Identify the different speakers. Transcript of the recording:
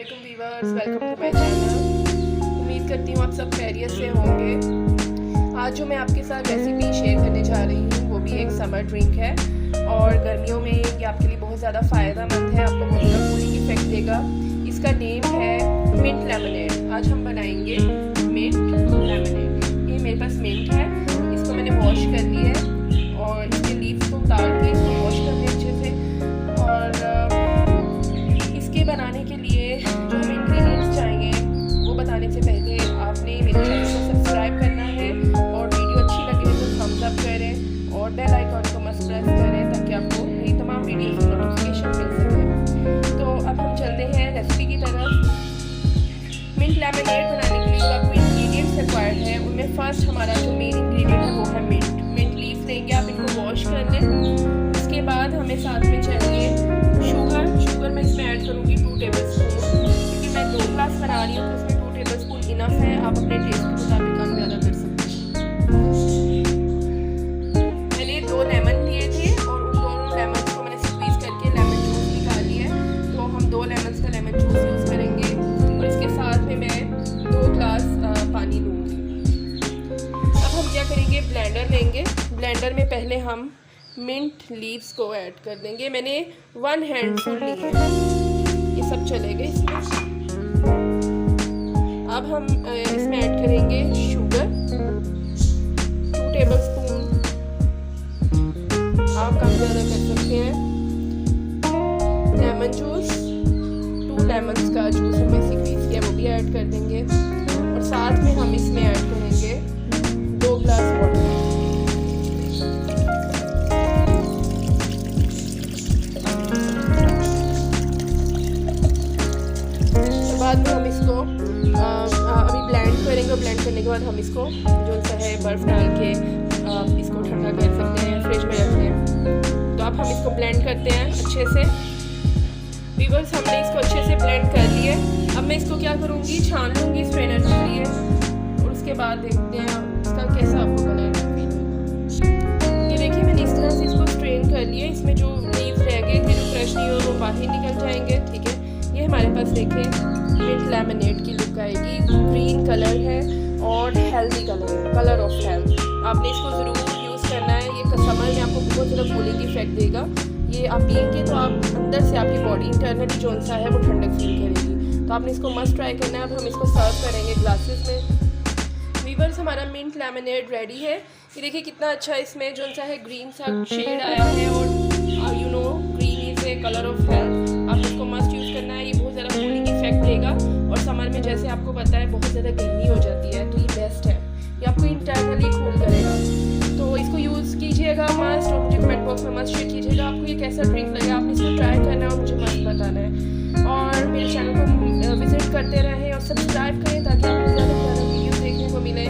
Speaker 1: अस्सलामुअलैकुम viewers, welcome to my channel. उम्मीद करती हूँ आप सब खैरियत से होंगे। आज जो मैं आपके साथ रेसिपी शेयर करने जा रही हूँ वो भी एक समर ड्रिंक है और गर्मियों में ये आपके लिए बहुत ज़्यादा फ़ायदेमंद है, आपको बहुत ज़्यादा कूलिंग इफेक्ट देगा। इसका नेम है मिंट लेमनेड। आज हम बनाएंगे मिंट लेमनेड। ये मेरे पास मिंट है, इसको मैंने वॉश कर लिया है और इसके लीव्स को उतार के इसको वॉश कर लिया अच्छे से। और इसके बनाने के लिए जो हमें इंग्रेडिएंट्स चाहिए वो बताने से पहले आपने मेरे चैनल को सब्सक्राइब करना है और वीडियो अच्छी लगे तो थम्स अप करें और बेल आइकन को मस्ट प्रेस करें ताकि आपको मेरी तमाम वीडियोज़ की नोटिफिकेशन मिल सके। तो अब हम चलते हैं रेसिपी की तरफ। मिंट लेमनेड बनाने के लिए जो आपको इंग्रेडिएंट्स रिक्वायर्ड है उनमें फर्स्ट हमारा जो मेन इंग्रेडिएंट है वो है मिंट लीव्स लेंगे, आप इनको वॉश कर लें। उसके बाद हमें साथ में चाहिए शुगर मैं इसमें ऐड करूँगी 2 टेबलस्पून, क्योंकि मैं 2 ग्लास बना रही हूँ तो इसमें 2 टेबलस्पून इनफ है। आप अपने टेस्ट के मुताबिक कम ज़्यादा कर सकते हैं। मैंने 2 लेमन लिए थे और उन दोनों लेमन को मैंने स्क्वीज़ करके लेमन जूस निकाल लिया है, तो हम 2 लेमन का लेमन जूस यूज़ करेंगे और इसके साथ में मैं 2 ग्लास पानी लूँगी। अब हम क्या करेंगे, ब्लेंडर लेंगे। ब्लेंडर में पहले हम मिंट लीव्स को ऐड कर देंगे। मैंने 1 हैंडफुल ली है, ये सब चलेगा इसमें। अब हम इसमें ऐड करेंगे शुगर 2 टेबलस्पून, आप कम ज़्यादा कर सकते हैं। लेमन जूस 2 लेमन्स का जूस हमें स्क्वीज़ किया वो भी ऐड कर देंगे और साथ में हम इसमें ऐड करेंगे 2 ग्लास वाटर। बाद में हम इसको अभी ब्लेंड करेंगे। ब्लेंड करने के बाद हम इसको जो सा है बर्फ़ डाल के इसको ठंडा कर सकते हैं, फ्रिज में रख लें। तो अब हम इसको ब्लेंड करते हैं अच्छे से। व्यूअर्स, हमने इसको अच्छे से ब्लेंड कर लिए। अब मैं इसको क्या करूँगी, छान लूँगी स्ट्रेनर के लिए और उसके बाद देखते हैं इसका कैसा आपको कलर है। ये देखिए मैंने इस तरह से इसको स्ट्रेन कर लिया। इसमें जो लीव्स रह गए थे जो फ्रेश नहीं हो वो बाहर निकल जाएंगे। ठीक है, ये हमारे पास देखें मिंट लेमनेड की लुक आएगी। ग्रीन कलर है और हेल्दी कलर है, कलर ऑफ हेल्थ। आपने इसको ज़रूर यूज़ करना है। ये समर में आपको बहुत ज़्यादा कूलिंग इफेक्ट देगा। ये आप पिएंगे तो आप अंदर से आपकी बॉडी इंटरनली जो सा है वो ठंडक फील करेगी। तो आपने इसको मस्ट ट्राई करना है। अब हम इसको सर्व करेंगे ग्लासेस में। व्यूअर्स, हमारा मिंट लेमनेड रेडी है। ये देखिए कितना अच्छा इसमें जो सा है ग्रीन सा शेड आया है और you know green is a colour of health. आप इसको मस्ट यूज़ करना है। ये बहुत ज़्यादा कूलिंग इफेक्ट देगा और समर में जैसे आपको पता है बहुत ज़्यादा गर्मी हो जाती है तो ये बेस्ट है। ये आपको इंटरनली कूल करेगा, तो इसको यूज़ कीजिएगा मस्ट और मुझे कमेंट बॉक्स में मस्ट शेयर कीजिएगा आपको ये कैसा ड्रिंक लगा। आपने इसको ट्राई करना है और मुझे मस्त बताना है। और मेरे चैनल को विजिट करते रहें और सब्सक्राइब करें ताकि आपको ज़्यादा से ज़्यादा वीडियो देखने को मिले।